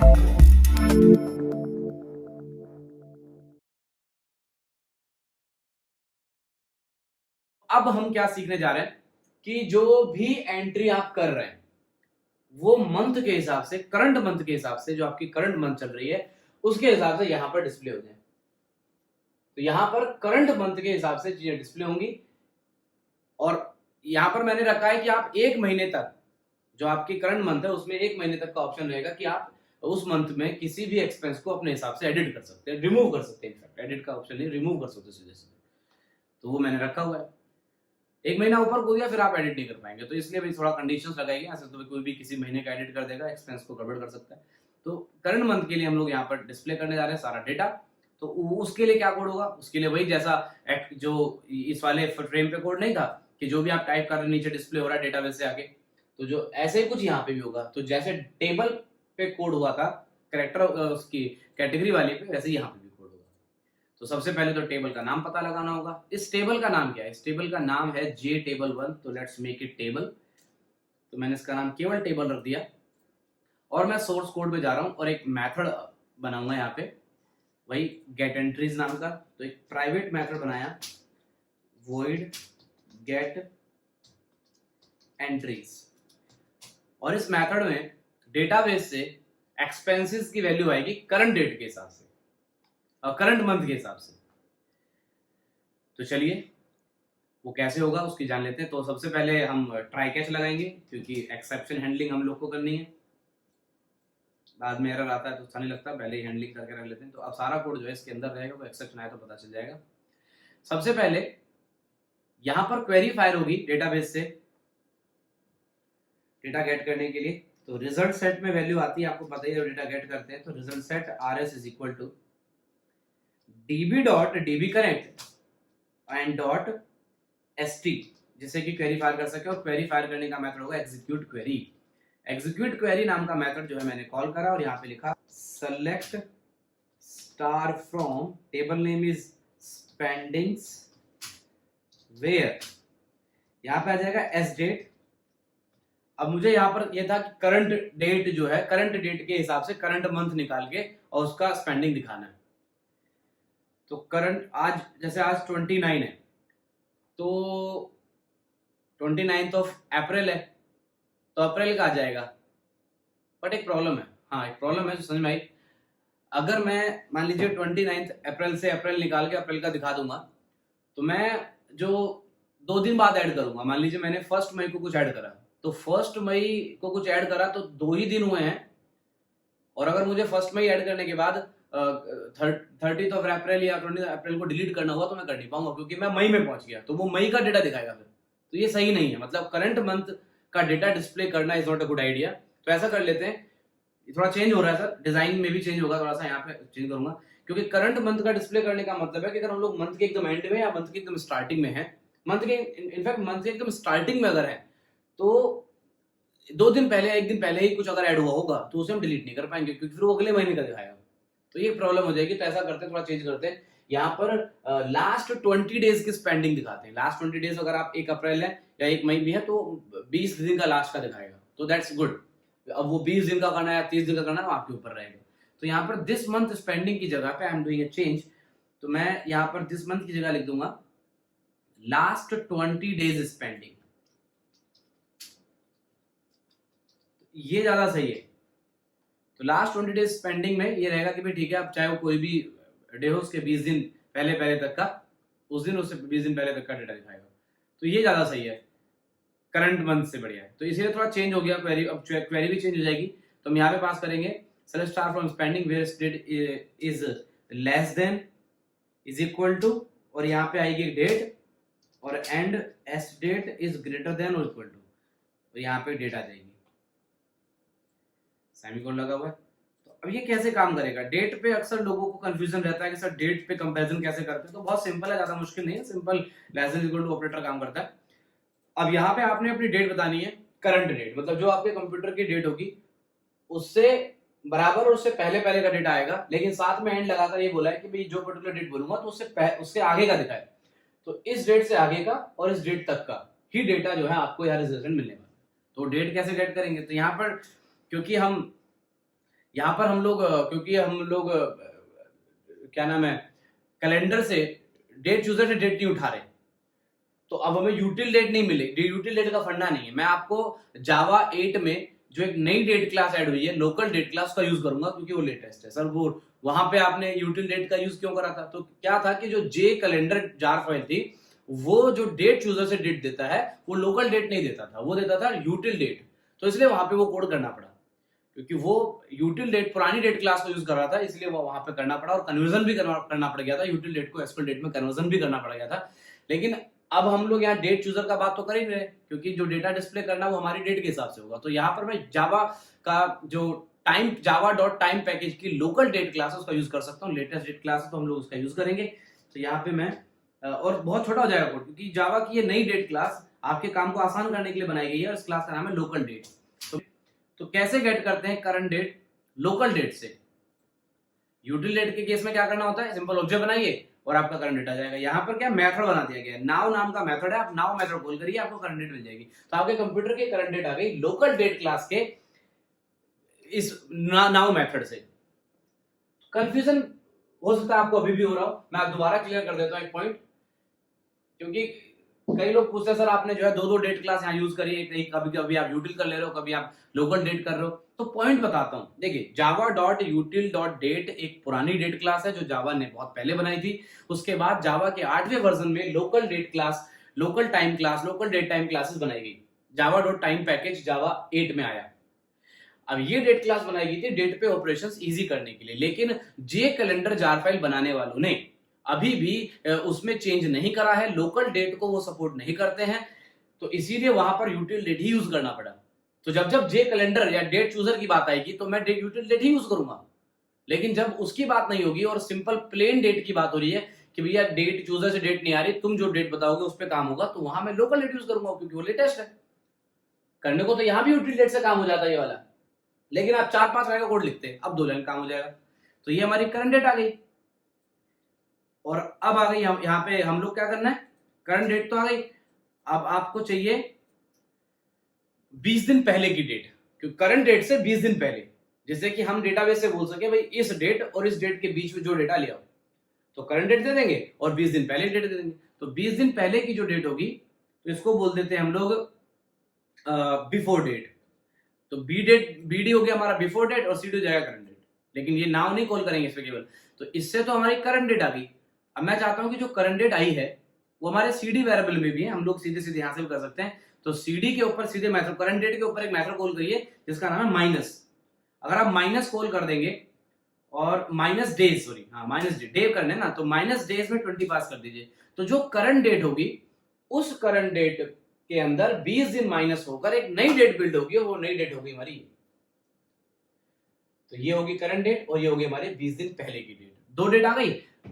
अब हम क्या सीखने जा रहे हैं कि जो भी एंट्री आप कर रहे हैं वो मंथ के हिसाब से, करंट मंथ के हिसाब से, जो आपकी करंट मंथ चल रही है उसके हिसाब से यहां पर डिस्प्ले हो जाए। तो यहां पर करंट मंथ के हिसाब से चीजें डिस्प्ले होंगी। और यहां पर मैंने रखा है कि आप एक महीने तक, जो आपकी करंट मंथ है उसमें एक महीने तक का ऑप्शन रहेगा कि आप उस मंथ में किसी भी एक्सपेंस को अपने हिसाब से एडिट कर सकते हैं, रिमूव कर सकते हैं। इनफैक्ट एडिट का ऑप्शन नहीं, रिमूव कर सकते हैं सीधे सीधे। तो वो मैंने रखा हुआ है। एक महीना ऊपर को गया फिर आप एडिट नहीं कर पाएंगे, तो इसलिए भी थोड़ा कंडीशंस लगाएंगे। ऐसे तो कोई भी किसी महीने का एडिट कर देगा, एक्सपेंस को गड़बड़ कर सकता है। तो करंट मंथ के लिए हम लोग यहाँ पर डिस्प्ले करने जा रहे हैं सारा डेटा। तो उसके लिए क्या कोड होगा, उसके लिए वही जैसा जो इस वाले फ्रेम पे कोड नहीं था कि जो भी आप टाइप कर रहे हैं नीचे डिस्प्ले हो रहा है डेटाबेस से आके, तो जो ऐसे ही कुछ यहाँ पे भी होगा। तो जैसे टेबल पे कोड हुआ था करेक्टर उसकी कैटेगरी वाली पे, वैसे यहाँ पे भी कोड होगा। तो सबसे पहले तो टेबल का नाम पता लगाना होगा। इस टेबल का नाम क्या है? इस टेबल का नाम है जे टेबल 1। तो लेट्स मेक इट टेबल। तो मैंने इसका नाम केवल टेबल रख दिया और मैं सोर्स कोड पे जा रहा हूँ और एक मेथड बनाऊंगा यहाँ पे, वही गेट एंट्रीज नाम का। तो एक प्राइवेट मेथड बनाया, void get एंट्रीज। और इस मेथड में डेटाबेस से एक्सपेंसेस की वैल्यू आएगी करंट डेट के हिसाब से और करंट मंथ के हिसाब से। तो चलिए वो कैसे होगा उसकी जान लेते हैं। तो सबसे पहले हम ट्राई कैच लगाएंगे क्योंकि एक्सेप्शन हैंडलिंग हम लोग को करनी है। बाद में एरर आता है तो अच्छा नहीं लगता, पहले ही हैंडलिंग करके रख लेते हैं। तो अब सारा कोड जो है इसके अंदर रहेगा, वो एक्सेप्शन आए तो पता चल जाएगा। सबसे पहले यहां पर क्वेरी फायर होगी डेटाबेस से डेटा गेट करने के लिए। तो रिजल्ट सेट में वैल्यू आती है, आपको पता ही है डेटा गेट करते हैं। तो result set rs is equal to db dot db connect and dot st, जिससे कि क्वेरी फायर कर सके। और क्वेरी फायर करने का मेथड होगा एग्जीक्यूट क्वेरी। एग्जीक्यूट क्वेरी नाम का मेथड जो है मैंने कॉल करा और यहाँ पे लिखा select star from table name is spendings where, यहाँ पे आ जाएगा एस डेट। अब मुझे यहाँ पर यह था कि करंट डेट जो है, करंट डेट के हिसाब से करंट मंथ निकाल के और उसका स्पेंडिंग दिखाना है। तो करंट आज जैसे आज 29 है, तो 29 ऑफ अप्रैल है, तो अप्रैल का आ जाएगा। बट एक प्रॉब्लम है, हाँ एक प्रॉब्लम है जो समझ में आई। अगर मैं मान लीजिए 29 अप्रैल से अप्रैल निकाल के अप्रैल का दिखा दूंगा, तो मैं जो 2 दिन बाद ऐड करूंगा, मान लीजिए मैंने 1 मई को कुछ ऐड करा, तो 1 मई को कुछ ऐड करा तो 2 ही दिन हुए हैं। और अगर मुझे 1 मई ऐड करने के बाद 30 ऑफ अप्रैल या 20 अप्रैल को डिलीट करना हुआ तो मैं कर नहीं पाऊंगा, क्योंकि मैं मई में पहुंच गया, तो वो मई का डेटा दिखाएगा फिर। तो ये सही नहीं है, मतलब करंट मंथ का डेटा डिस्प्ले करना is not a good idea. तो ऐसा कर लेते हैं, थोड़ा चेंज हो रहा है सर, डिजाइन में भी चेंज होगा, थोड़ा सा यहाँ पे चेंज करूंगा। क्योंकि करंट मंथ का डिस्प्ले करने का मतलब है कि अगर हम लोग मंथ के एकदम एंड में या मंथ के एकदम स्टार्टिंग में है, मंथ के इनफैक्ट मंथ के एकदम स्टार्टिंग में अगर है, तो 2 दिन पहले, 1 दिन पहले ही कुछ अगर ऐड हुआ होगा तो उसे हम डिलीट नहीं कर पाएंगे, क्योंकि फिर वो अगले महीने का दिखाएगा। तो ये प्रॉब्लम हो जाएगी। तो ऐसा करते हैं, थोड़ा चेंज करते हैं, यहाँ पर लास्ट 20 डेज की स्पेंडिंग दिखाते हैं। लास्ट 20 डेज अगर आप 1 अप्रैल है या 1 मई भी है तो 20 दिन का लास्ट का दिखाएगा, तो दैट्स गुड। अब वो 20 दिन का करना है या 30 दिन का करना है, वो आपके ऊपर रहेगा। तो यहाँ पर दिस मंथ स्पेंडिंग की जगह पे I am doing a change. तो मैं यहाँ पर दिस मंथ की जगह लिख दूंगा लास्ट 20 डेज स्पेंडिंग। ये ज्यादा सही है। तो लास्ट 20 डेज स्पेंडिंग में ये रहेगा कि भाई ठीक है, अब चाहे वो कोई भी डे हो, उसके 20 दिन पहले पहले तक का, उस दिन उससे 20 दिन पहले तक का डेटा दिखाएगा। तो ये ज्यादा सही है, करंट मंथ से बढ़िया है। तो इसीलिए थोड़ा चेंज हो गया क्वेरी। अब क्वेरी भी चेंज हो जाएगी। तो हम यहाँ पे पास करेंगे select star from spending where date is less than is equal to, और यहाँ पे आएगी डेट, और and S date is greater than और इक्वल टू, तो यहाँ पे डेट आ जाएगी, सेमीकोलन लगा हुआ है। तो अब ये कैसे काम करेगा? डेट पे अक्सर लोगों को कंफ्यूजन रहता है कि सर डेट पे कंपैरिजन कैसे करते हैं। तो बहुत सिंपल है, ज्यादा मुश्किल नहीं है, simple less than equal to operator काम करता है। अब यहाँ पे आपने अपनी डेट बतानी है, करंट डेट, मतलब जो आपके कंप्यूटर की डेट होगी उससे बराबर और उससे पहले पहले का डेटा आएगा, लेकिन साथ में एंड लगाकर ये बोला है कि भाई जो पर्टिकुलर डेट बोलूंगा तो उससे आगे का दिखाए। तो इस डेट से आगे का और इस डेट तक का ही डेटा जो है आपको यहाँ रिजल्ट मिलने वाला। तो डेट कैसे गेट करेंगे? तो यहाँ पर क्योंकि हम यहाँ पर हम लोग क्योंकि हम लोग क्या नाम है, कैलेंडर से डेट चूजर से डेट नहीं उठा रहे, तो अब हमें यूटिल डेट नहीं मिले, यूटिल डेट का फंडा नहीं है। मैं आपको जावा 8 में जो एक नई डेट क्लास ऐड हुई है, लोकल डेट क्लास, का यूज करूंगा क्योंकि वो लेटेस्ट है। सर वो वहां पे आपने यूटिल डेट का यूज क्यों करा था? तो क्या था कि जो जे कैलेंडर जार फाइल थी, वो जो डेट चूजर से डेट देता है वो लोकल डेट नहीं देता था, वो देता था यूटिल डेट। तो इसलिए वहां पे वो कोड करना पड़ा, क्योंकि वो यूटिल डेट पुरानी डेट क्लास को यूज कर रहा था, इसलिए वो वहां पे करना पड़ा और कन्वर्जन भी करना पड़ गया था, यूटिल डेट को एसक्यूएल डेट में कन्वर्जन भी करना पड़ गया था। लेकिन अब हम लोग यहाँ डेट चूजर का बात तो कर ही रहे, क्योंकि जो डेटा डिस्प्ले करना वो हमारी डेट के हिसाब से होगा। तो यहाँ पर मैं जावा का जो टाइम जावा डॉट टाइम पैकेज की लोकल डेट क्लास है उसका यूज कर सकता हूँ। लेटेस्ट डेट क्लास है तो हम लोग उसका यूज करेंगे। तो यहाँ पे मैं और बहुत छोटा हो जाएगा कोड, क्योंकि जावा की ये नई डेट क्लास आपके काम को आसान करने के लिए बनाई गई है और इस क्लास का नाम है लोकल डेट। तो कैसे गेट करते हैं करंट डेट लोकल डेट से? यूटिल डेट के केस में क्या करना होता है, सिंपल ऑब्जेक्ट बनाइए और आपका करंट डेट आ जाएगा। यहाँ पर क्या मेथड बना दिया गया है, नाउ नाम का मेथड है, आप नाउ मेथड कॉल करिए, आपको करंट डेट मिल जाएगी। तो आपके कंप्यूटर की करंट डेट आ गई लोकल डेट क्लास के इस नाउ मेथड से। कंफ्यूजन हो सकता है आपको अभी भी हो रहा हो, मैं दोबारा क्लियर कर देता हूँ एक पॉइंट, क्योंकि कई लोग पूछते हैं सर आपने जो है दो डेट क्लास यहाँ यूज करी है, कभी कभी आप यूटिल कर ले रहे हो, कभी आप लोकल डेट कर रहे हो। तो पॉइंट बताता हूँ, देखिए Java dot util dot date एक पुरानी डेट क्लास है जो जावा ने बहुत पहले बनाई थी। उसके बाद जावा के 8वें वर्जन में local date class, local time class, local date time classes बनाई गई। Java dot time package Java 8 में आया। अब ये डेट क्लास बनाई गई थी डेट पे ऑपरेशंस इजी करने के लिए, लेकिन जे कैलेंडर जार फाइल बनाने वालों ने अभी भी उसमें चेंज नहीं करा है, लोकल डेट को वो सपोर्ट नहीं करते हैं, तो इसीलिए वहां पर यूटिल डेट ही यूज करना पड़ा। तो जब जब जे कैलेंडर या डेट चूजर की बात आएगी तो मैं यूटिल डेट ही यूज करूंगा, लेकिन जब उसकी बात नहीं होगी और सिंपल प्लेन डेट की बात हो रही है कि भैया डेट चूजर से डेट नहीं आ रही, तुम जो डेट बताओगे उस पर काम होगा, तो वहां मैं लोकल डेट यूज करूंगा क्योंकि वो लेटेस्ट है। करने को तो यहां भी यूटिल डेट से काम हो जाता है ये वाला, लेकिन आप 4-5 लाइन का कोड लिखते हैं, अब 2 लाइन काम हो जाएगा। तो ये हमारी करंट डेट आ गई। और अब आ गई यहाँ पे हम लोग क्या करना है, करंट डेट तो आ गई, अब आपको चाहिए 20 दिन पहले की डेट, क्योंकि करंट डेट से 20 दिन पहले, जैसे कि हम डेटाबेस से बोल सके भाई इस डेट और इस डेट के बीच में जो डेटा ले आओ, तो करंट डेट दे देंगे और 20 दिन पहले डेट दे देंगे। तो 20 दिन पहले की जो डेट होगी तो इसको बोल देते हैं हम लोग बिफोर डेट। तो बीडी हो गया हमारा बिफोर डेट और सीडी हो जाएगा करंट डेट, लेकिन ये नाउ नहीं कॉल करेंगे इस पे केवल। तो इससे तो हमारी करंट डेट आ गई। अब मैं चाहता हूं कि जो करंट डेट आई है वो हमारे सीडी वेरिएबल में भी है, हम लोग सीधे सीधे यहां से भी कर सकते हैं। तो सीडी के ऊपर सीधे मेथड, करंट डेट के ऊपर एक मेथड कॉल करिए जिसका नाम है माइनस। अगर आप माइनस कॉल कर देंगे और माइनस डेज, सॉरी हाँ माइनस डे करने ना, तो माइनस डेज में 20 पास कर दीजिए। तो जो करंट डेट होगी उस करंट डेट के अंदर 20 दिन माइनस होकर एक नई डेट बिल्ड होगी और वो नई डेट होगी हमारी। तो ये होगी करंट डेट और ये होगी हमारे 20 दिन पहले की डेट। 2 डेट आ गई,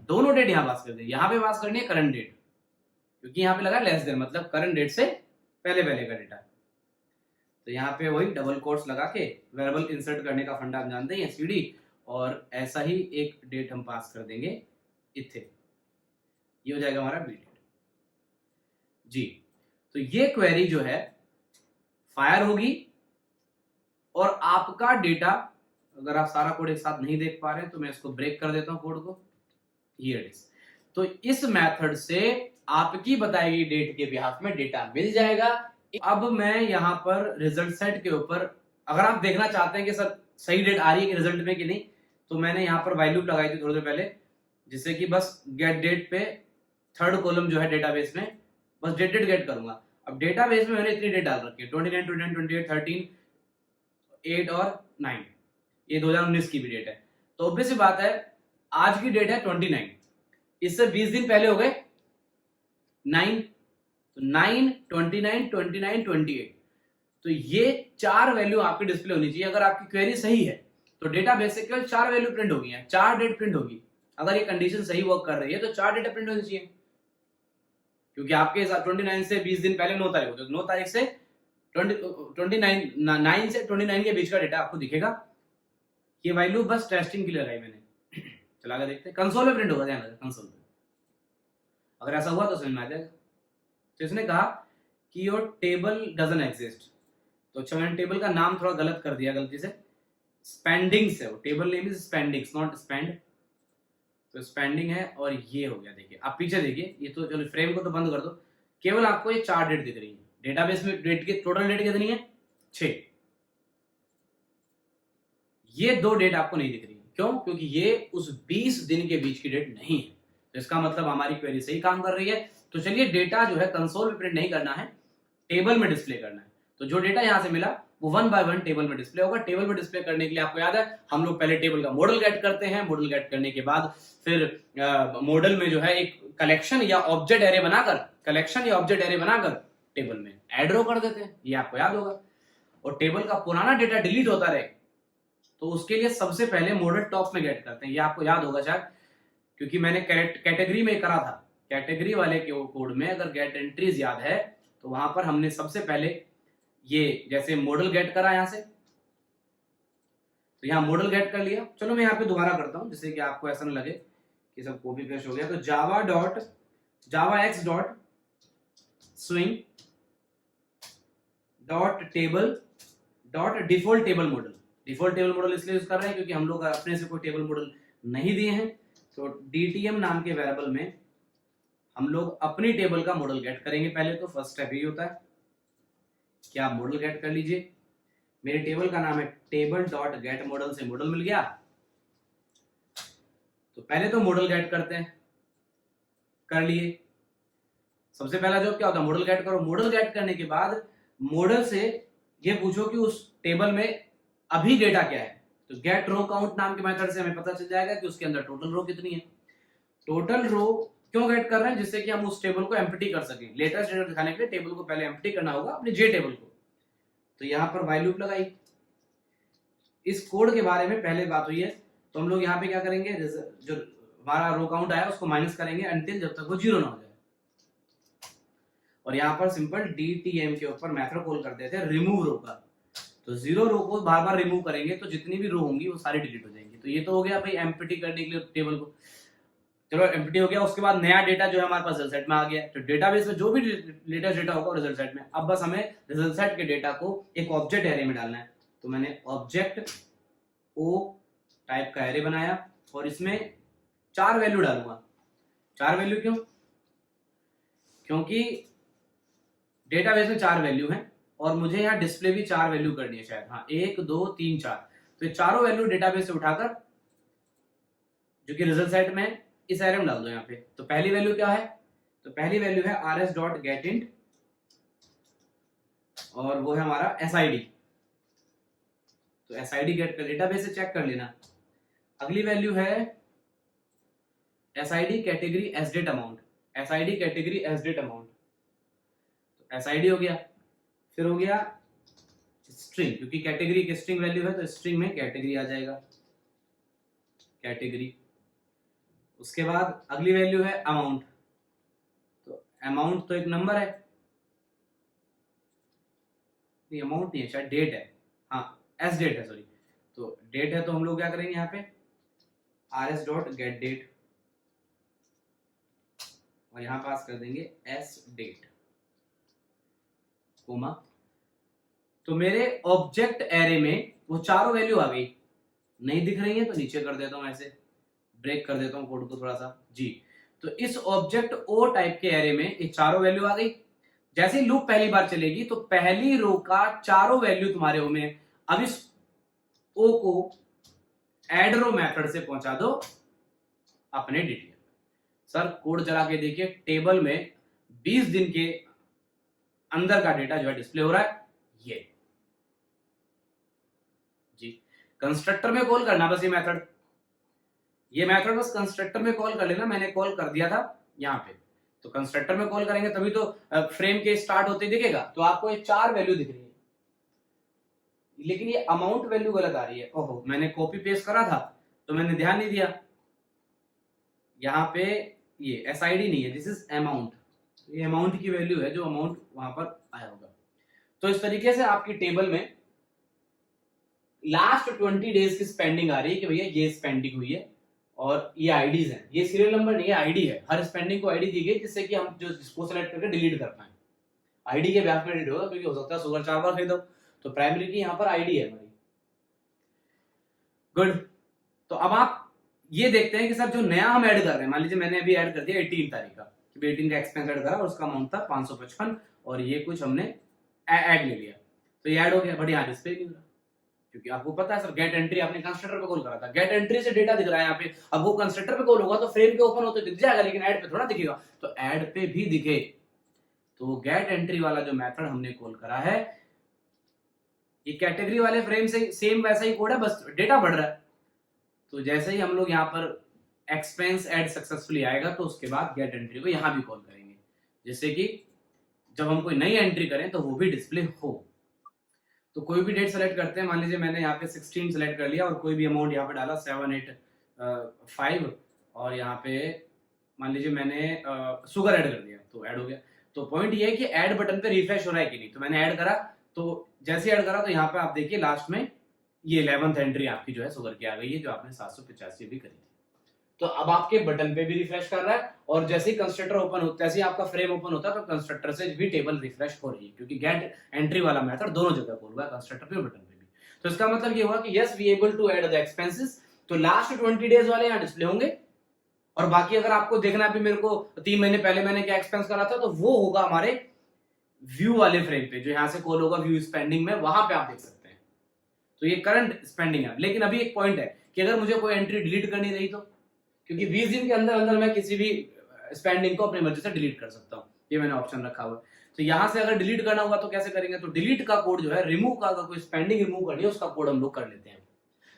दोनों डेट यहां पास कर दी, यहां पे पास करनी है करंट डेट, क्योंकि यहां पे लगा लेस देन, मतलब करंट डेट से पहले पहले का डेटा। तो यहाँ पे वही डबल कोट्स लगा के वेरिएबल इंसर्ट करने का फंडा आप जानते हैं सीडी, और ऐसा ही एक डेट हम पास कर देंगे इथे, ये हो जाएगा हमारा बी डेट जी। तो ये क्वेरी जो है फायर होगी और आपका डेटा, अगर आप सारा कोड एक साथ नहीं देख पा रहे हैं तो मैं इसको ब्रेक कर देता हूं कोड को, हियर इट इज। तो इस मेथड से आपकी बताई गई डेट के बिहाफ में डेटा मिल जाएगा। अब मैं यहां पर रिजल्ट सेट के ऊपर, अगर आप देखना चाहते हैं कि सर सही डेट आ रही है कि रिजल्ट में कि नहीं, तो मैंने यहां पर वाइल लूप लगाई थी थोड़ी देर पहले, जिससे कि बस गेट डेट पे थर्ड कॉलम जो है डेटाबेस में बस डेट गेट करूंगा। अब डेटाबेस में मैंने इतनी डेट डाल रखी है 29, 29, 28, 13, 8 और 9, ये 2019 की भी डेट है। तो ऑब्वियस सी बात है आज की डेट है 29, इससे 20 दिन पहले हो गए 9, तो 9, 29, 29, 28। तो ये 4 वैल्यू आपकी डिस्प्ले होनी चाहिए। अगर आपकी क्वेरी सही है तो डेटाबेस से केवल 4 वैल्यू प्रिंट होगी, 4 डेट प्रिंट होगी। अगर ये कंडीशन सही वर्क कर रही है तो 4 डेटा प्रिंट होनी चाहिए, क्योंकि आपके 29 से 20 दिन पहले 9 तारीख होती है, 9 तारीख से 9 से 29 के बीच का डेटा आपको दिखेगा। ये वैल्यू बस टेस्टिंग के लिए लगाई मैंने, चला कर देखते हैं, कंसोल में प्रिंट होगा, ध्यान रखना कंसोल में। अगर ऐसा हुआ तो समझ में आ जाएगा। तो इसने कहा कि योर टेबल डजंट एग्जिस्ट, तो अच्छा मैंने टेबल का नाम थोड़ा गलत कर दिया गलती से, स्पेंडिंग्स है, वो table name is spendings not spend. तो स्पेंडिंग है और ये हो गया। देखिए आप पीछे देखिए, ये तो चलो फ्रेम को तो बंद कर दो, केवल आपको ये 4 डेट दिख रही है। डेटाबेस में डेट की टोटल डेट कितनी है? 6। ये 2 डेट आपको नहीं दिख रही है, क्यों? क्योंकि ये उस 20 दिन के बीच की डेट नहीं है। तो इसका मतलब हमारी क्वेरी सही काम कर रही है। तो चलिए डेटा जो है कंसोल में प्रिंट नहीं करना है, टेबल में डिस्प्ले करना है। तो जो डेटा यहां से मिला वो 1 बाय 1 टेबल में डिस्प्ले होगा। टेबल में डिस्प्ले करने के लिए आपको याद है हम लोग पहले टेबल का मॉडल गेट करते हैं, मॉडल गेट करने के बाद फिर मॉडल में जो है एक कलेक्शन या ऑब्जेक्ट एरे बनाकर टेबल में ऐड रो कर देते हैं, ये आपको याद होगा। और टेबल का पुराना डेटा डिलीट होता रहे तो उसके लिए सबसे पहले मॉडल टॉप में गेट करते हैं, ये आपको याद होगा शायद, क्योंकि मैंने कैटेगरी में करा था। कैटेगरी वाले के कोड में अगर गेट एंट्रीज याद है तो वहां पर हमने सबसे पहले ये जैसे मॉडल गेट करा यहां से, तो यहाँ मॉडल गेट कर लिया। चलो मैं यहाँ पे दोबारा करता हूं जिससे कि आपको ऐसा ना लगे कि सब कॉपी पेस्ट हो गया। तो जावा x dot swing dot table dot default table model. Default table model इसलिए यूज कर रहे हैं क्योंकि हम लोग अपने से कोई टेबल मॉडल नहीं दिए हैं। तो डीटीएम नाम के वेरिएबल में हम लोग अपनी टेबल का मॉडल गेट करेंगे। पहले तो फर्स्ट स्टेप ये होता है कि आप मॉडल गेट कर लीजिए। मेरे टेबल का नाम है टेबल डॉट गेट मॉडल, से मॉडल मिल गया। तो पहले तो मॉडल गेट करते हैं, कर लिए। सबसे पहला जॉब क्या होता है? मॉडल गेट करो। मॉडल गेट करने के बाद मॉडल से ये पूछो कि उस टेबल में अभी डेटा क्या है। तो गेट रो काउंट नाम के मेथड से हमें पता चल जाएगा कि उसके अंदर टोटल रो कितनी है। टोटल रो क्यों गेट कर रहे हैं? जिससे कि हम उस टेबल को एम्प्टी कर सकें। लेटेस्ट डेटा दिखाने के लिए टेबल को पहले एम्प्टी करना होगा अपनी जे टेबल को। तो यहां पर व्हाइल लूप लगाई। इस कोड के बारे में पहले बात हुई है, तो हम लोग यहाँ पे क्या करेंगे, जो हमारा रो काउंट आया उसको माइनस करेंगे अनटिल जब तक वो 0 ना हो जाए। और यहाँ पर सिंपल डीटीएम के ऊपर मेथड कॉल कर देते हैं रिमूव रो का। तो 0 रो को बार बार रिमूव करेंगे तो जितनी भी रो होंगी वो सारी डिलीट हो जाएंगी। तो ये तो हो गया भाई एम्प्टी करने के लिए टेबल को। चलो एम्प्टी हो गया। उसके बाद नया डेटा जो है हमारे पास रिजल्ट सेट में आ गया। तो डेटाबेस में जो भी लेटेस्ट डेटा होगा रिजल्ट सेट में। अब बस हमें रिजल्ट सेट के डेटा को एक ऑब्जेक्ट एरे में डालना है। तो मैंने ऑब्जेक्ट ओ टाइप का एरे बनाया और इसमें 4 वैल्यू डालूंगा। 4 वैल्यू क्यों? क्योंकि डेटाबेस में 4 वैल्यू हैं और मुझे यहाँ डिस्प्ले भी 4 वैल्यू करनी है शायद। हाँ 1 2 3 4। तो ये चारों वैल्यू डेटाबेस से उठाकर जो कि रिजल्ट सेट में इस एरे में डाल दो यहाँ पे। तो पहली वैल्यू क्या है? तो पहली वैल्यू है rs डॉट गेट इंट और वो है हमारा SID। तो SID गेट कर डेटाबेस से चेक कर लेना। अगली वैल्यू है SID category SDET amount. SID category SDET amount. तो SID हो गया। फिर हो गया स्ट्रिंग, क्योंकि कैटेगरी की स्ट्रिंग वैल्यू है तो स्ट्रिंग में कैटेगरी आ जाएगा, कैटेगरी। उसके बाद अगली वैल्यू है अमाउंट। तो अमाउंट तो एक नंबर है, नहीं अमाउंट नहीं है शायद, डेट है। हाँ एस डेट है, सॉरी। तो डेट है तो हम लोग क्या करेंगे यहाँ पे rs डॉट गेट डेट और यहाँ पास कर देंगे एस डेट कोमा। तो मेरे ऑब्जेक्ट एरे में वो चारों वैल्यू आ गई। नहीं दिख रही है तो नीचे कर देता हूं, ऐसे ब्रेक कर देता हूं कोड को थोड़ा सा जी। तो इस ऑब्जेक्ट ओ टाइप के एरे में ये चारों वैल्यू आ गई। जैसे ही लूप पहली बार चलेगी तो पहली रो का चारों वैल्यू तुम्हारे ओ में। अब इस ओ को एड रो मेथड से पहुंचा दो अपने डीटीएम। सर कोड चला के देखिए, टेबल में 20 दिन के अंदर का डेटा जो है डिस्प्ले हो रहा है ये जी। कंस्ट्रक्टर में कॉल करना बस ये मेथड बस कंस्ट्रक्टर में कॉल कर लेना। मैंने कॉल कर दिया था यहाँ पे। तो कंस्ट्रक्टर में कॉल करेंगे तभी तो फ्रेम के स्टार्ट होते दिखेगा। तो आपको ये 4 वैल्यू दिख रही है, लेकिन ये अमाउंट वैल्यू गलत आ रही है। ओहो, मैंने कॉपी पेस्ट करा था तो मैंने ध्यान नहीं दिया। यहाँ पे ये SID नहीं है, दिस इज अमाउंट। ये अमाउंट की वैल्यू है जो अमाउंट वहां पर आया होगा। तो इस तरीके से आपकी टेबल में लास्ट 20 डेज की स्पेंडिंग आ रही है कि भैया ये स्पेंडिंग हुई है और ये आईडीज हैं। ये सीरियल नंबर नहीं है, आईडी है। हर स्पेंडिंग को आईडी दी गई जिससे कि हम जो इसको सेलेक्ट करके डिलीट कर पाए। आईडी के ब्याज में डिलीट होगा, क्योंकि हो सकता है शुगर 4 बार खरीदो तो प्राइमरी की यहाँ पर आईडी है हमारी। गुड। तो अब आप ये देखते हैं कि सर जो नया हम ऐड कर रहे हैं, मान लीजिए मैंने अभी ऐड कर दिया 18 तारीख का, 18 का एक्सपेंस ऐड करा और उसका अमाउंट था 555 और ये कुछ हमने ऐड ले लिया, तो ये ऐड हो गया, बट यहाँ डिस्प्ले नहीं हो रहा क्योंकि आपको पता है सर गेट एंट्री आपने कंस्ट्रक्टर पे कॉल करा था, गेट एंट्री से डेटा दिख रहा है यहाँ पे। अब वो कंस्ट्रक्टर पे कॉल होगा तो फ्रेम के ओपन होते दिख जाएगा, लेकिन ऐड पे थोड़ा दिखेगा, तो ऐड पे भी दिखे तो गेट एंट्री वाला जो मेथड हमने कॉल करा है, ये कैटेगरी वाले फ्रेम से सेम वैसा ही कोड है, बस डेटा बढ़ रहा है। तो जैसे ही हम लोग यहाँ पर एक्सपेंस ऐड सक्सेसफुली आएगा तो उसके बाद गेट एंट्री को यहाँ भी कॉल करेंगे, जिससे कि जब हम कोई नई एंट्री करें तो वो भी डिस्प्ले हो। तो कोई भी डेट सेलेक्ट करते हैं, मान लीजिए मैंने यहाँ पे 16 सेलेक्ट कर लिया और कोई भी अमाउंट यहाँ पे डाला 785 और यहाँ पे मान लीजिए मैंने शुगर ऐड कर दिया तो ऐड हो गया। तो पॉइंट ये है कि ऐड बटन पे रिफ्रेश हो रहा है कि नहीं, तो मैंने ऐड करा, तो जैसे ऐड करा तो यहाँ पे आप देखिए लास्ट में ये 11th एंट्री आपकी जो है शुगर की आ गई है, जो आपने 785 भी करी थी। तो अब आपके बटन पे भी रिफ्रेश कर रहा है और जैसे ही कंस्ट्रक्टर ओपन होता है, जैसे आपका फ्रेम ओपन होता है तो कंस्ट्रक्टर से भी टेबल रिफ्रेश हो रही है, क्योंकि गेट एंट्री वाला मेथड दोनों जगह खोल हुआ है, कंस्ट्रक्टर पे और बटन पे भी। तो इसका मतलब ये हुआ कि yes we able to add the expenses, तो लास्ट 20 डेज वाले यहाँ डिस्प्ले होंगे और बाकी अगर आपको देखना है मेरे को 3 महीने पहले मैंने क्या एक्सपेंस करा था, तो वो होगा हमारे व्यू वाले फ्रेम पे, जो यहाँ से कॉल होगा व्यू स्पेंडिंग में, वहां पे आप देख सकते हैं। तो ये करंट स्पेंडिंग है। लेकिन अभी एक पॉइंट है कि अगर मुझे कोई एंट्री डिलीट करनी रही तो, क्योंकि 20 दिन के अंदर अंदर मैं किसी भी स्पेंडिंग को अपनी मर्जी से डिलीट कर सकता हूँ, ये मैंने ऑप्शन रखा हुआ है। तो यहाँ से अगर डिलीट करना होगा तो कैसे करेंगे, तो डिलीट का कोड जो है, रिमूव का अगर कोई स्पेंडिंग रिमूव करनी है उसका कोड हम लोग कर लेते हैं।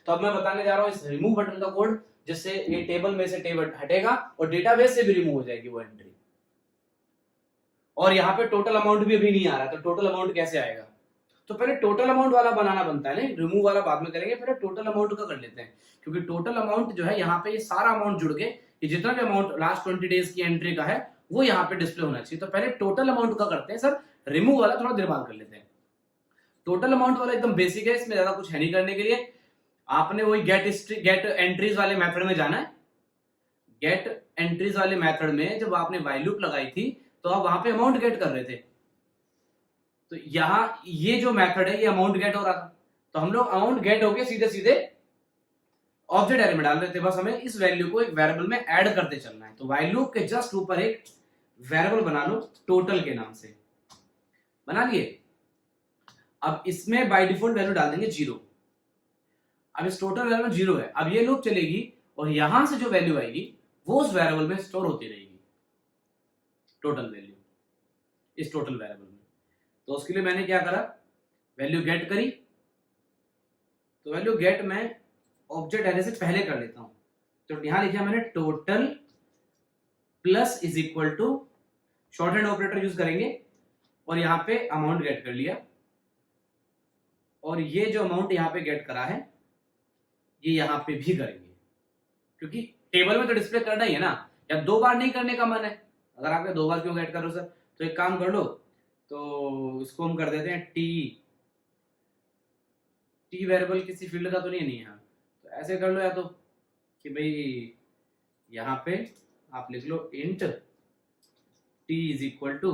तो अब मैं बताने जा रहा हूँ इस रिमूव बटन का कोड, जिससे ये टेबल में से टेबल हटेगा और डेटाबेस से भी रिमूव हो जाएगी वो एंट्री। और यहाँ पे टोटल अमाउंट भी अभी नहीं आ रहा, तो टोटल अमाउंट कैसे आएगा, तो पहले टोटल अमाउंट वाला बनाना बनता है, नहीं रिमूव वाला बाद में करेंगे, पहले टोटल अमाउंट का कर लेते हैं। क्योंकि टोटल अमाउंट जो है यहाँ पे ये सारा अमाउंट जुड़ के, ये जितना भी अमाउंट लास्ट 20 डेज की एंट्री का है वो यहाँ पे डिस्प्ले होना चाहिए। तो पहले टोटल अमाउंट का करते हैं सर, रिमूव वाला थोड़ा देर बाद कर लेते हैं। टोटल अमाउंट वाला एकदम बेसिक है, इसमें ज्यादा कुछ है नहीं करने के लिए। आपने वही गेट एंट्रीज वाले मेथड में जाना है। गेट एंट्रीज वाले मेथड में जब आपने व्हाइल लूप लगाई थी तो आप वहां पे अमाउंट गेट कर रहे थे, तो यहाँ ये जो मेथड है ये अमाउंट गेट हो रहा था, तो हम लोग अमाउंट गेट होके सीधे सीधे ऑब्जेक्ट एरे में डाल रहे थे। बस हमें इस वैल्यू को एक वेरिएबल में ऐड करते चलना है। तो व्हाइल लूप के जस्ट ऊपर एक वेरिएबल बना लो टोटल के नाम से, बना लिए। अब इसमें बाय डिफॉल्ट वैल्यू डाल देंगे 0। अब इस टोटल वैल्यू में 0 है। अब ये लूप चलेगी और यहां से जो वैल्यू आएगी वो उस वेरिएबल में स्टोर होती रहेगी, टोटल वैल्यू इस टोटल वेरिएबल में। तो उसके लिए मैंने क्या करा, वैल्यू गेट करी, तो वैल्यू गेट मैं ऑब्जेक्ट एरे से पहले कर लेता हूं। तो यहां लिखा मैंने total plus is equal to, short hand operator use करेंगे, और यहां पे अमाउंट गेट कर लिया। और ये जो अमाउंट यहां पे गेट करा है ये यहां पे भी करेंगे, क्योंकि टेबल में तो डिस्प्ले करना ही है ना, या 2 बार नहीं करने का मन है। अगर आपके 2 बार क्यों गेट करो सर, तो एक काम कर लो, तो इसको हम कर देते हैं टी वेरिएबल किसी फील्ड का तो नहीं है यहाँ, तो ऐसे कर लो, या तो कि भाई यहाँ पे आप लिख लो int T is equal to,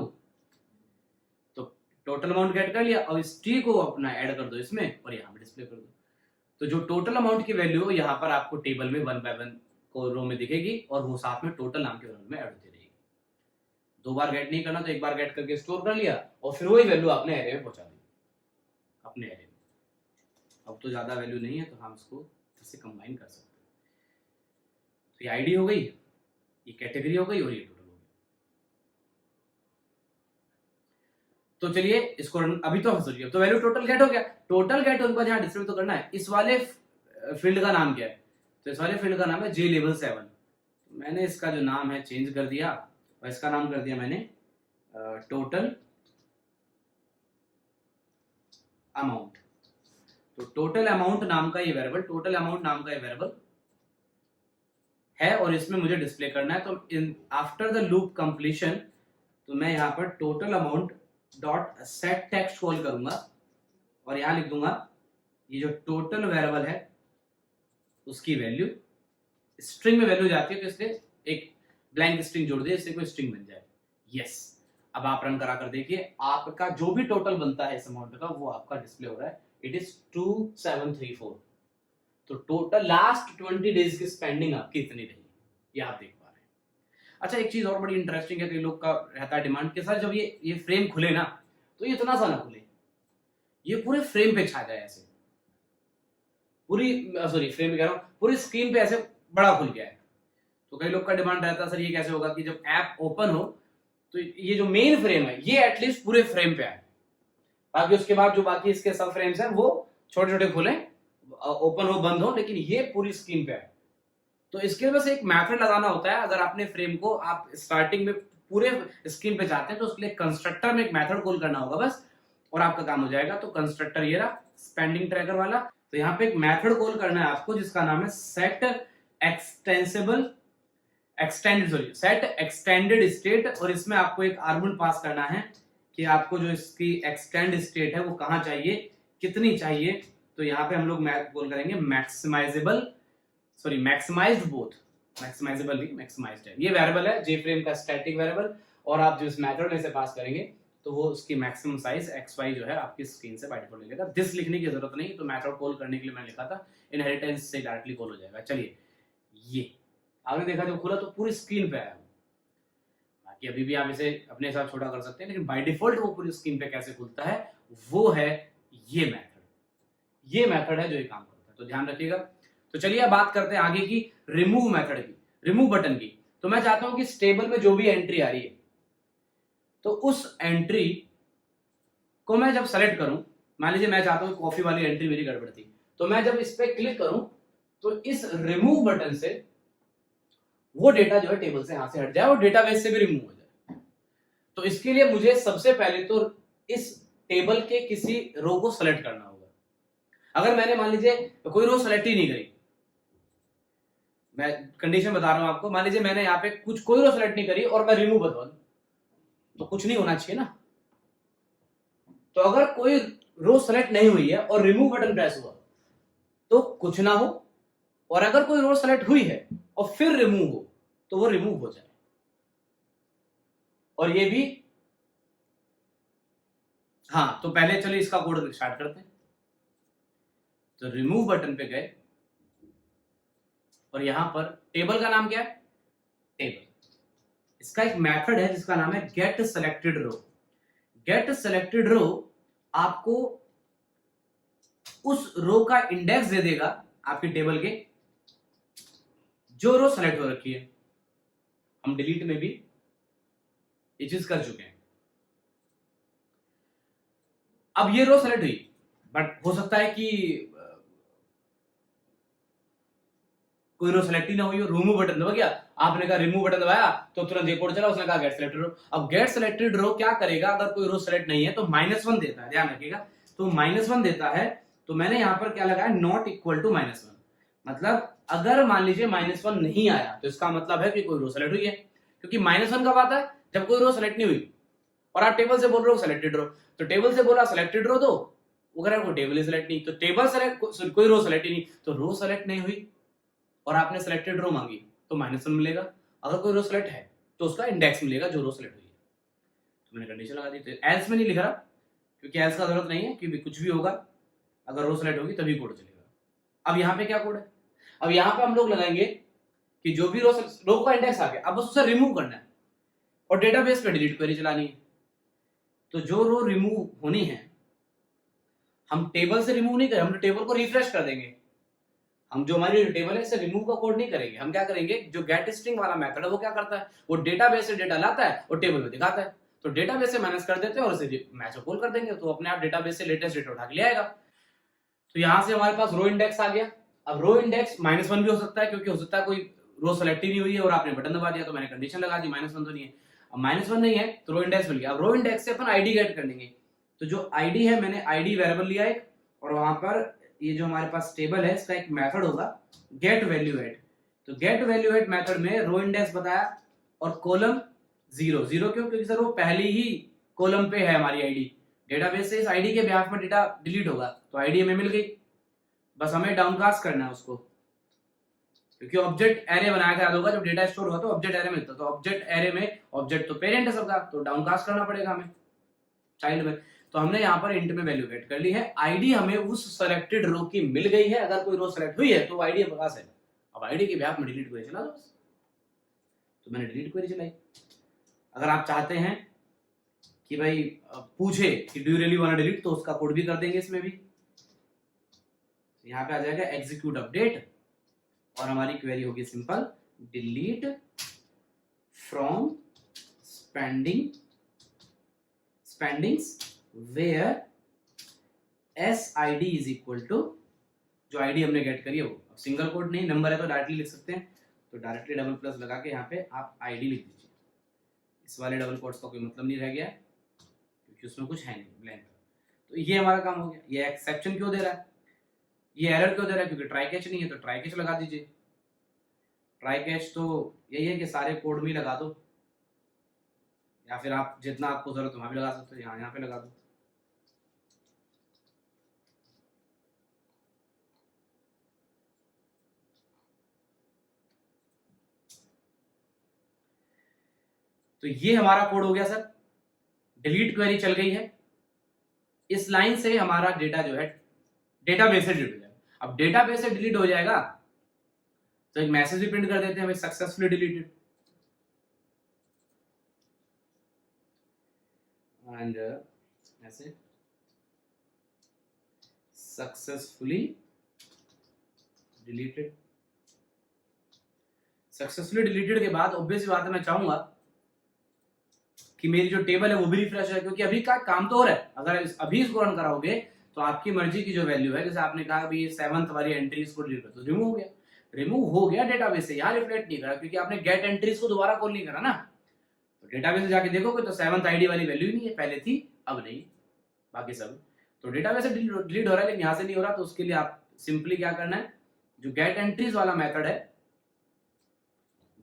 तो टोटल अमाउंट गेट कर लिया और इस टी को अपना ऐड कर दो इसमें और यहाँ पे डिस्प्ले कर दो। तो जो टोटल अमाउंट की वैल्यू हो यहाँ पर आपको टेबल में 1 बाय 1 को रो में दिखेगी और वो साथ में टोटल नाम के वेरिएबल में ऐड होती रहेगी। 2 बार गेट नहीं करना, तो एक बार गेट करके स्टोर कर लिया और फिर वही वैल्यू आपने एरे में पहुंचा दी अपने एरे में। अब तो ज्यादा वैल्यू नहीं है तो हम इसको इससे कंबाइन कर सकते हैं। तो ये आईडी हो गई, ये कैटेगरी हो गई और ये टोटल हो गई। तो चलिए इसको अभी तो सोचिए, तो वैल्यू टोटल गेट हो गया। टोटल गेट होने के बाद यहाँ डिस्प्ले तो करना है। इस वाले फील्ड का नाम क्या है, तो इस वाले फील्ड का नाम है जे लेवल 7। मैंने इसका जो नाम है चेंज कर दिया और इसका नाम कर दिया मैंने टोटल अमाउंट। तो टोटल अमाउंट नाम का ये वेरिएबल, टोटल अमाउंट नाम का ये वेरिएबल है और इसमें मुझे डिस्प्ले करना है। तो in after the loop completion, तो मैं यहाँ पर total amount dot set text call करूंगा और यहाँ लिख दूंगा ये जो टोटल वेरिएबल है उसकी वैल्यू, स्ट्रिंग में वैल्यू जाती है तो इसलिए एक ब्लैंक स्ट्रिंग जोड़ दिया, इससे कोई स्ट्रिंग बन जाए। यस, अब आप रन करा कर देखिए, आपका जो भी टोटल बनता है इस अमाउंट का वो आपका डिस्प्ले हो रहा है। It is 2734। तो टोटल लास्ट 20 डेज की स्पेंडिंग आपकी इतनी रही, ये आप देख पा रहे हैं। अच्छा, एक चीज और बड़ी इंटरेस्टिंग है, कई लोग का रहता है डिमांड के सर जब ये फ्रेम खुले ना तो ये इतना सा ना खुले, ये पूरे फ्रेम पे छा जाए, ऐसे पूरी सॉरी फ्रेम कह रहा हूँ, पूरी स्क्रीन पे ऐसे बड़ा खुल गया है। तो कई लोग का डिमांड रहता है सर ये कैसे होगा कि जब ऐप ओपन हो तो ये जो मेन फ्रेम है ये एटलीस्ट पूरे फ्रेम पे आए, बाकी उसके बाद जो बाकी इसके सब फ्रेम्स हैं वो छोटे छोटे खुले, ओपन हो बंद हो, लेकिन ये पूरी स्क्रीन पे आए। तो इसके लिए बस एक मेथड लगाना होता है। अगर आपने फ्रेम को आप स्टार्टिंग में पूरे स्क्रीन पे चाहते हैं तो उसके लिए कंस्ट्रक्टर में एक मेथड कॉल करना होगा बस, और आपका काम हो जाएगा। तो कंस्ट्रक्टर ये रहा स्पेंडिंग ट्रैकर वाला। तो यहाँ पे एक मेथड कॉल करना है आपको जिसका नाम है सेट एक्सटेंडेड स्टेट, और इसमें आपको एक आर्गुमेंट पास करना है कि आपको जो इसकी एक्सटेंड स्टेट है वो कहां चाहिए, कितनी चाहिए। तो यहाँ पे हम लोग कॉल करेंगे मैक्सिमाइज्ड बोथ, मैक्सिमाइजेबल नहीं मैक्सिमाइज्ड है, ये वेरिएबल है जे फ्रेम का स्टैटिक वेरिएबल, और आप जो इस मेथड में से पास करेंगे तो वो उसकी मैक्सिमम साइज xy जो है आपकी स्क्रीन से बाय डिफॉल्ट ले लेगा। दिस लिखने की जरूरत नहीं, तो मेथड कॉल करने के लिए मैंने लिखा था इनहेरिटेंस से डायरेक्टली कॉल हो जाएगा। चलिए ये आपने देखा जब खुला तो पूरी स्क्रीन पे आया, बाकी अभी भी आप इसे अपने हिसाब छोटा कर सकते हैं, लेकिन बाय डिफॉल्ट वो पूरी स्क्रीन पे कैसे खुलता है वो है ये मेथड, ये मेथड है जो ये काम करता है, तो ध्यान रखिएगा। तो चलिए अब बात करते हैं आगे की रिमूव मेथड की, रिमूव बटन की। तो मैं चाहता हूं कि इस टेबल में जो भी एंट्री आ रही है तो उस एंट्री को मैं जब सेलेक्ट करूं, मान लीजिए मैं चाहता हूं कॉफी वाली एंट्री मेरी गड़बड़ थी, तो मैं जब इस पे क्लिक करूं तो इस रिमूव बटन से वो डेटा जो है टेबल से यहां से हट जाए और डेटाबेस से भी रिमूव हो जाए। तो इसके लिए मुझे सबसे पहले तो इस टेबल के किसी रो को सेलेक्ट करना होगा। अगर मैंने मान लीजिए कोई रो सेलेक्ट ही नहीं करी, मैं कंडीशन बता रहा हूं आपको, मान लीजिए मैंने यहाँ पे कोई रो सेलेक्ट नहीं करी और मैं रिमूव बता दूं तो कुछ नहीं होना चाहिए ना। तो अगर कोई रो सेलेक्ट नहीं हुई है और रिमूव बटन प्रेस हुआ तो कुछ ना हो, और अगर कोई रो सेलेक्ट हुई है और फिर रिमूव हो तो वो रिमूव हो जाए। और ये भी हाँ, तो पहले चलिए इसका कोड स्टार्ट करते हैं। तो रिमूव बटन पे गए और यहां पर टेबल का नाम क्या है, टेबल, इसका एक मेथड है जिसका नाम है गेट सेलेक्टेड रो। गेट सेलेक्टेड रो आपको उस रो का इंडेक्स दे देगा आपकी टेबल के जो रो सेलेक्ट हो रखी है। हम डिलीट में भी ये चीज कर चुके हैं। अब ये रो सेलेक्ट हुई, बट हो सकता है कि कोई रो सेलेक्ट ही ना हुई हो, रिमूव बटन दबा गया, आपने कहा रिमूव बटन दबाया तो तुरंत एक कोड चला, उसने कहा गेट सेलेक्टेड रो। अब गेट सेलेक्टेड रो क्या करेगा, अगर कोई रो सेलेक्ट नहीं है तो -1 देता है, ध्यान रखिएगा। तो -1 देता है, तो मैंने यहां पर क्या लगाया, नॉट इक्वल टू -1, मतलब अगर मान लीजिए -1 नहीं आया तो इसका मतलब है कि कोई रो सेलेक्ट हुई है, क्योंकि -1 कब आता है, जब कोई रो सेलेक्ट नहीं हुई और आप टेबल से बोल रहे हो सेलेक्टेड रो। तो टेबल से बोला सेलेक्टेड रो दो, अगर कोई टेबल ही सेलेक्ट नहीं, तो टेबल सेलेक्ट, कोई रो सेलेक्ट ही नहीं, तो रो सेलेक्ट नहीं हुई और आपने सेलेक्टेड रो मांगी तो -1 मिलेगा। अगर कोई रो सेलेक्ट है तो उसका इंडेक्स मिलेगा जो रो सेलेक्ट हुई है। तो मैंने कंडीशन लगा दी, तो एल्स में नहीं लिख रहा क्योंकि एल्स का जरूरत नहीं है, क्योंकि कुछ भी होगा अगर रो सेलेक्ट होगी तभी कोड चलेगा। अब यहाँ पे क्या कोड है, अब यहाँ पे हम लोग लगाएंगे कि जो भी रो का इंडेक्स आ गया, अब बस उसे रिमूव करना है और डेटाबेस पे डिलीट क्वेरी चलानी है। तो जो रो रिमूव होनी है हम टेबल से रिमूव नहीं करें, हम टेबल को रिफ्रेश कर देंगे। हम जो हमारी टेबल है इसे रिमूव का कोड नहीं करेंगे, हम क्या करेंगे, जो गेट स्ट्रिंग वाला मेथड है वो क्या करता है, वो डेटाबेस से डेटा लाता है और टेबल में दिखाता है। तो डेटाबेस से मैनेज कर देते हैं और उसे मैच कॉल कर देंगे, तो अपने आप डेटाबेस से लेटेस्ट डेटा उठा के ले आएगा। तो यहां से हमारे पास रो इंडेक्स आ गया। अब रो इंडेक्स -1 भी हो सकता है, क्योंकि हो सकता है कोई रो सेलेक्ट ही नहीं हुई है और आपने बटन दबा दिया, तो मैंने कंडीशन लगा दी -1 तो नहीं है। अब -1 नहीं है तो रो इंडेक्स मिल गया। अब रो इंडेक्स से अपन आईडी गेट कर लेंगे। तो जो आईडी है, मैंने आईडी वेरिएबल लिया एक, और वहां पर ये जो हमारे पास टेबल है इसका एक मेथड होगा गेट वैल्यू एट। तो गेट वैल्यू एट मेथड में रो इंडेक्स बताया और कॉलम 0 0 क्यों, क्योंकि सर वो पहली ही कॉलम पे है हमारी आईडी, डेटाबेस से इस आईडी के बिहाफ में डेटा डिलीट होगा, तो आईडी हमें मिल गई। बस हमें डाउनकास्ट करना है उसको, क्योंकि ऑब्जेक्ट एरे बनाया था, याद होगा जब डेटा स्टोर हुआ तो ऑब्जेक्ट एरे में, तो ऑब्जेक्ट एरे में ऑब्जेक्ट तो पेरेंट है सबका, तो डाउनकास्ट करना पड़ेगा हमें चाइल्ड में। तो हमने यहाँ पर इंट में वैल्यू गेट कर ली है, आईडी हमें उस सेलेक्टेड रो की मिल गई है, अगर कोई रो सेलेक्ट हुई है तो आईडी हमारे पास है। अब आईडी के ब्याह में डिलीट क्वेरी चला दो, तो मैंने डिलीट क्वेरी चलाई। अगर आप चाहते हैं कि भाई पूछे कि do you really want to delete, तो उसका कोड भी कर देंगे इसमें भी। यहाँ पे आ जाएगा एग्जीक्यूट अपडेट और हमारी क्वेरी होगी simple, delete from spendings where SID is equal to, जो आईडी हमने गेट करी है वो, अब सिंगल कोड नहीं, नंबर है तो डायरेक्टली लिख सकते हैं, तो डायरेक्टली डबल प्लस लगा के यहाँ पे आप आईडी लिख दीजिए। इस वाले डबल कोट्स का कोई मतलब नहीं रह गया क्योंकि उसमें कुछ है नहीं, ब्लैंक। तो ये हमारा काम हो गया। ये एक्सेप्शन क्यों दे रहा है, ये एरर क्यों दे रहा है, क्योंकि ट्राई कैच नहीं है, तो ट्राई कैच लगा दीजिए। ट्राई कैच तो यही है कि सारे कोड में लगा दो, या फिर आप जितना आपको जरूरत है वहां भी लगा सकते हो, यहाँ पे लगा दो। तो ये हमारा कोड हो गया सर, डिलीट क्वेरी चल गई है। इस लाइन से हमारा डेटा जो है डेटाबेस से डिलीट हो जाएगा। अब डेटाबेस से डिलीट हो जाएगा तो एक मैसेज भी प्रिंट कर देते हैं, सक्सेसफुली डिलीटेड, एंड ऐसे सक्सेसफुली डिलीटेड। सक्सेसफुली डिलीटेड के बाद ऑब्वियस बात है, मैं चाहूंगा कि मेरी जो टेबल है वो भी रिफ्रेश है, क्योंकि अभी का काम तो हो रहा है। अगर अभी इसको रन कराओगे तो आपकी मर्जी की जो वैल्यू है, जैसे आपने कहा भी 7th वाली एंट्री इसको डिलीट कर, तो रिमूव हो गया डेटाबेस से, यहाँ रिफ्लेक्ट नहीं करा क्योंकि आपने गेट एंट्रीज को दोबारा कॉल नहीं करा ना। तो डेटाबेस में जाके देखोगे तो 7th आईडी वाली वैल्यू नहीं है, पहले थी अब नहीं, बाकी सब तो डेटाबेस से डिलीट हो रहा है, लेकिन यहाँ से नहीं हो रहा। तो उसके लिए आप सिंपली क्या करना है, जो गेट एंट्रीज वाला मेथड है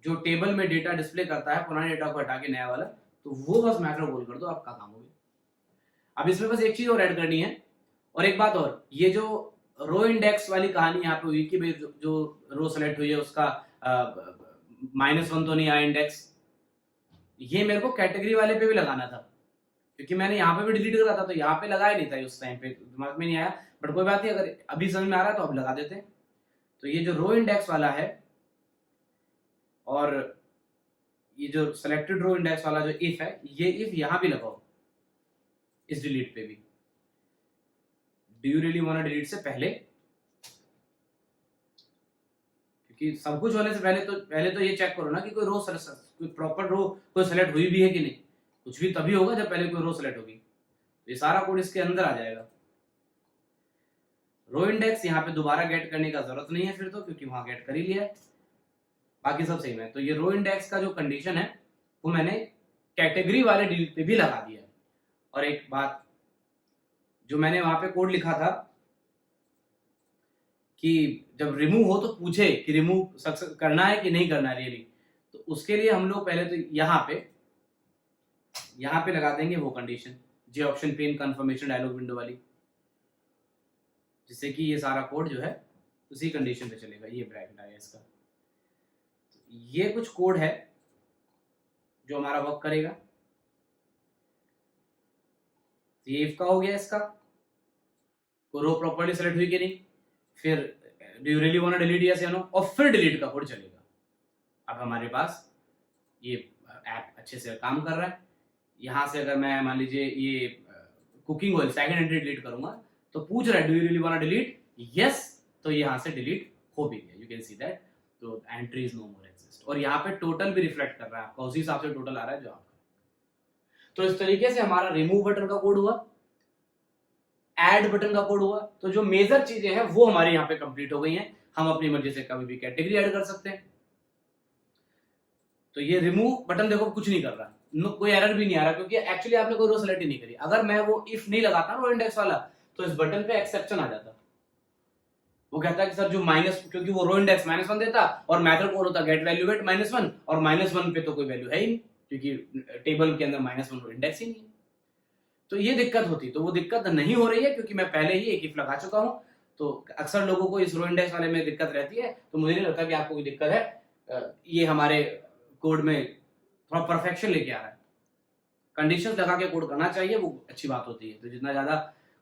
जो टेबल में डेटा डिस्प्ले करता है, पुराने डेटा को हटा के नया वाला, तो वो बस मैथड कॉल कर दो, आपका काम हो गया। अब इसमें बस एक चीज और ऐड करनी है, और एक बात और, ये जो रो इंडेक्स वाली कहानी यहाँ पे हुई कि भाई जो रो सेलेक्ट हुई है उसका -1 तो नहीं आया इंडेक्स, ये मेरे को कैटेगरी वाले पे भी लगाना था, क्योंकि मैंने यहाँ पे भी डिलीट करा था, तो यहाँ पे लगाया नहीं था उस टाइम पे, दिमाग में नहीं आया, बट कोई बात नहीं, अगर अभी समझ में आ रहा है तो अब लगा देते हैं। तो ये जो रो इंडेक्स वाला है और ये जो सेलेक्टेड रो इंडेक्स वाला जो इफ है, ये इफ यहां भी लगाओ इस डिलीट पे भी, do you really want to delete से पहले, क्योंकि सब कुछ होने से पहले तो ये चेक करो ना कि कोई रो कोई प्रॉपर रो कोई सेलेक्ट हुई भी है कि नहीं। कुछ भी तभी होगा जब पहले कोई रो सेलेक्ट होगी। तो ये सारा कोड इसके अंदर आ जाएगा। रो इंडेक्स यहाँ पे दोबारा गेट करने का जरूरत नहीं है फिर तो, क्योंकि वहां गेट कर ही लिया है, बाकी सब सेम है। तो ये रो इंडेक्स का जो कंडीशन है वो मैंने कैटेगरी वाले डिलीट पे भी लगा दिया है। और एक बात, जो मैंने वहां पे कोड लिखा था कि जब रिमूव हो तो पूछे कि रिमूव करना है कि नहीं करना है रियली, तो उसके लिए हम लोग पहले तो यहाँ पे लगा देंगे वो condition, J option pane confirmation dialog window वाली, जिससे कि ये सारा कोड जो है उसी कंडीशन पे चलेगा। ये ब्रैकेट आया इसका। ये कुछ कोड है जो हमारा वर्क करेगा। ये इफ का हो गया, इसका को रो प्रॉपर्ली सेलेक्ट हुई कि नहीं, फिर do you really want to delete yes या नो, और फिर डिलीट का कोड चलेगा। अब हमारे पास ये ऐप अच्छे से काम कर रहा है। यहाँ से अगर मैं मान लीजिए ये cooking oil second entry delete करूंगा तो पूछ रहा है do you really want to delete, yes, तो यहाँ से डिलीट हो भी गया, यू कैन सी दैट। तो entry is no more exist, और यहाँ पे टोटल भी रिफ्लेक्ट कर रहा है आपका, उसी हिसाब से टोटल आ रहा है जो आपका। तो इस तरीके से हमारा रिमूव बटन का कोड हुआ, ऐड बटन का कोड हुआ। तो जो मेजर चीजें हैं वो हमारे यहाँ पे कंप्लीट हो गई हैं। हम अपनी मर्जी से कभी भी कैटेगरी ऐड कर सकते हैं। तो ये रिमूव बटन देखो कुछ नहीं कर रहा, कोई एरर भी नहीं आ रहा, क्योंकि एक्चुअली आपने कोई रो सेलेक्ट ही नहीं करी। अगर मैं वो इफ नहीं लगाता रो इंडेक्स वाला, तो इस बटन पे एक्सेप्शन आ जाता। वो कहता है कि सर जो माइनस, क्योंकि वो रो इंडेक्स -1 देता और मेथड कॉल होता गेट वैल्यू वेट -1, और -1 पे तो कोई वैल्यू है ही नहीं, क्योंकि टेबल के अंदर -1 रो इंडेक्स ही नहीं है। तो ये दिक्कत होती, तो वो दिक्कत नहीं हो रही है क्योंकि मैं पहले ही एक इफ लगा चुका हूं। तो अक्सर लोगों को इस रो इंडेक्स वाले में दिक्कत रहती है, तो मुझे नहीं लगता कि आपको कोई दिक्कत है। ये हमारे कोड में थोड़ा परफेक्शन लेके आ रहा है। कंडीशंस लगा के कोड करना चाहिए, वो अच्छी बात होती है। तो जितना ज्यादा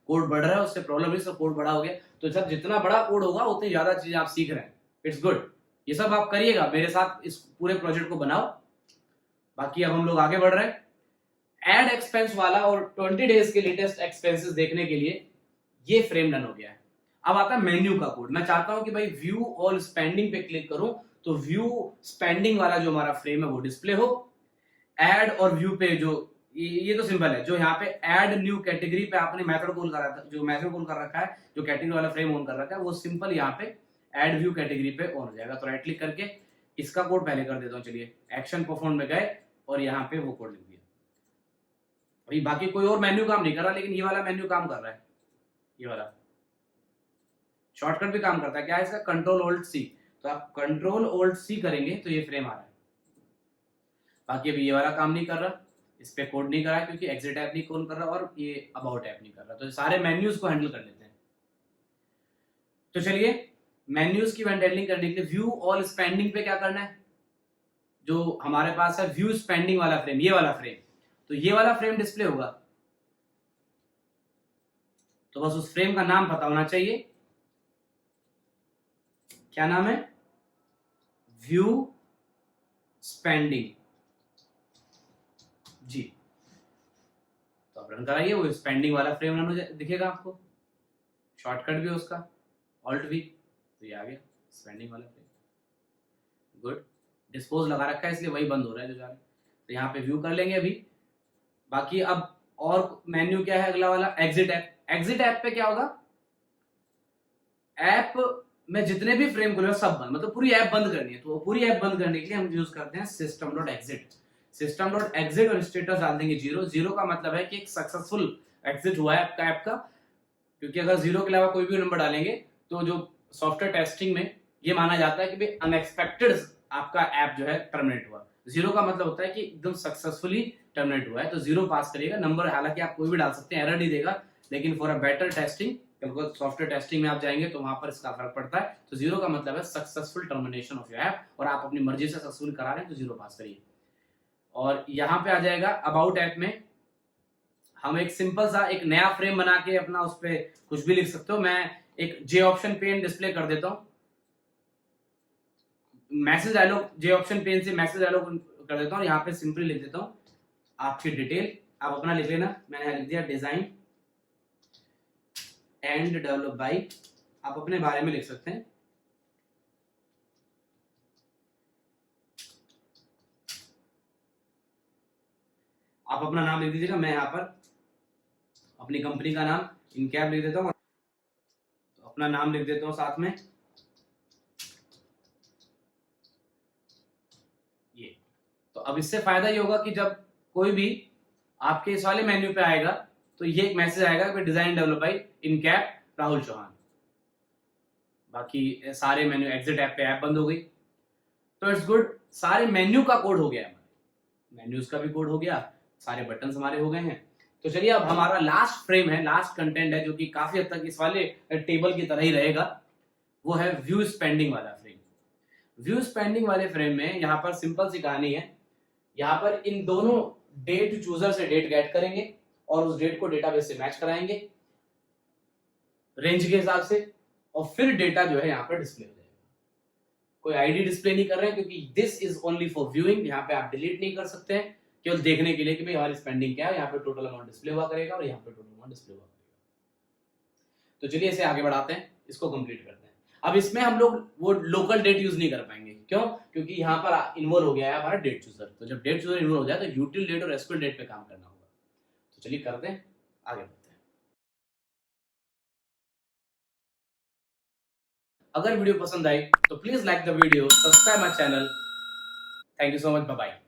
कोड बढ़ रहा है उससे प्रॉब्लम नहीं, सब कोड बड़ा हो गया तो जब जितना बड़ा कोड होगा उतनी ज्यादा चीजें आप सीख रहे हैं, इट्स गुड। ये सब आप करिएगा, मेरे साथ इस पूरे प्रोजेक्ट को बनाओ। बाकी अब हम लोग आगे बढ़ रहे हैं। एड एक्सपेंस वाला और 20 डेज के लेटेस्ट एक्सपेंसेस देखने के लिए ये फ्रेम रन हो गया है। अब आता है मेन्यू का कोड। मैं चाहता हूं कि भाई व्यू ऑल स्पेंडिंग पे क्लिक करूं तो व्यू स्पेंडिंग वाला जो हमारा फ्रेम है वो डिस्प्ले हो। ऐड और व्यू पे जो ये तो सिंपल है, जो यहाँ पे ऐड न्यू कैटेगरी पे आपने मेथड कॉल कर रखा है, जो मेथड कॉल कर रखा है, जो कैटेगरी वाला फ्रेम ऑन कर रखा है, वो सिंपल यहाँ पे ऐड व्यू कैटेगरी पे ऑन हो जाएगा। तो राइट क्लिक करके इसका कोड पहले कर देता हूँ। चलिए एक्शन परफॉर्म में गए और यहाँ पे वो कोड लिख दिया। अभी बाकी कोई और मेन्यू काम नहीं कर रहा, लेकिन ये वाला मेन्यू काम कर रहा है। ये वाला शॉर्टकट भी काम करता है। क्या है इसका? Control alt C. तो आप कंट्रोल ऑल्ट सी करेंगे तो ये फ्रेम आ रहा है। बाकी अभी ये वाला काम नहीं कर रहा, इस पे कोड नहीं कर रहा क्योंकि एग्जिट ऐप नहीं कॉल कर रहा और ये अबाउट ऐप नहीं कर रहा। तो सारे मेन्यूज को हैंडल कर लेते हैं। तो चलिए मेन्यूज की हैंडलिंग करने के लिए व्यू ऑल स्पेंडिंग पे क्या करना है, जो हमारे पास है व्यू स्पेंडिंग वाला फ्रेम, ये वाला फ्रेम, तो ये वाला फ्रेम डिस्प्ले होगा। तो बस उस फ्रेम का नाम पता होना चाहिए। क्या नाम है? व्यू स्पेंडिंग जी। तो आप रन कराइए, वो स्पेंडिंग वाला फ्रेम रन दिखेगा आपको। शॉर्टकट भी उसका ऑल्ट भी, तो ये आ गया स्पेंडिंग वाला फ्रेम। गुड। डिस्पोज लगा रखा है इसलिए वही बंद हो रहा है जो जा रहा है। तो यहाँ पे व्यू कर लेंगे अभी। बाकी अब और मेन्यू क्या है अगला वाला? Exit app. एग्जिट ऐप पे क्या होगा? ऐप में जितने भी फ्रेम खुले सब बंद, मतलब पूरी ऐप बंद करनी है। तो पूरी ऐप बंद करने के लिए हम यूज करते हैं system.exit। system.exit और स्टेटस डाल देंगे 0। 0 का मतलब है कि एक सक्सेसफुल एग्जिट हुआ है आपका ऐप का, क्योंकि अगर 0 के अलावा कोई भी नंबर डालेंगे तो जो सॉफ्टवेयर टेस्टिंग में ये माना जाता है कि भाई अनएक्सपेक्टेड आपका ऐप जो है टर्मिनेट हुआ। 0 का मतलब होता है कि एकदम सक्सेसफुली टर्मिनेट हुआ है। तो 0 पास करिएगा। नंबर हालांकि आप कोई भी डाल सकते हैं, एरर नहीं देगा, लेकिन for a better testing, software testing में आप जाएंगे तो वहां पर इसका फर्क पड़ता है। तो 0 का मतलब है successful termination of your app, और आप अपनी मर्जी से सक्सेसफुल करा रहे हैं तो 0 पास करिए। और यहाँ पे आ जाएगा अबाउट ऐप में हम एक सिंपल सा एक नया फ्रेम बना के अपना उस पर कुछ भी लिख सकते हो। मैं एक जे ऑप्शन पेन डिस्प्ले कर देता हूँ। मैसेज डायलॉग, जे ऑप्शन पेन से मैसेज डायलॉग कर देता हूँ। यहाँ पे सिंपली लिख देता हूँ आपकी डिटेल, आप अपना लिख लेना। मैंने लिख दिया डिजाइन एंड डेवलप बाय, आप अपने बारे में लिख सकते हैं। आप अपना नाम लिख दीजिएगा। मैं यहाँ पर अपनी कंपनी का नाम इन कैप लिख देता हूँ, तो अपना नाम लिख देता हूँ साथ में ये। तो अब इससे फायदा ये होगा कि जब कोई भी आपके इस वाले मेन्यू पे आएगा तो ये एक मैसेज आएगा कि design develop by in cap Rahul Chauhan. बाकी सारे मेन्यू, एग्जिट ऐप पे ऐप बंद हो गई। तो इट्स गुड, सारे मेन्यू का कोड हो गया है, मेन्यूज का भी कोड हो गया, सारे बटन हमारे हो गए हैं। तो चलिए अब हमारा लास्ट फ्रेम है, लास्ट कंटेंट है, जो कि काफी हद तक इस वाले टेबल की तरह ही रहेगा। वो है व्यू स्पेंडिंग वाला फ्रेम। व्यू स्पेंडिंग वाले फ्रेम में यहाँ पर सिंपल सी कहानी है। यहाँ पर इन दोनों डेट चूजर से डेट गेट करेंगे और उस डेट को डेटाबेस से मैच कराएंगे रेंज के हिसाब से, और फिर डेटा जो है यहाँ पर डिस्प्ले हो जाएगा। कोई आईडी डिस्प्ले नहीं कर रहे हैं क्योंकि this is only for viewing. यहाँ पे आप डिलीट नहीं कर सकते हैं, केवल देखने के लिए कि भाई हमारी स्पेंडिंग क्या है। यहाँ पे टोटल अमाउंट डिस्प्ले हुआ करेगा और यहाँ पे टोटल अमाउंट डिस्प्ले हुआ करेगा। तो चलिए इसे आगे बढ़ाते हैं, इसको कंप्लीट करते हैं। अब इसमें हम लोग वो लोकल डेट यूज नहीं कर पाएंगे। क्यों? क्योंकि यहाँ पर इन्वॉल्व हो गया है हमारा डेट चूजर। तो जब डेट चूजर इन्वॉल्व हो जाए तो यूटिल डेट और एसक्यूएल डेट पे काम करना होगा। तो चलिए करते हैं, आगे बढ़ते हैं। अगर वीडियो पसंद आई तो please like the video, subscribe my channel. Thank you so much, bye bye.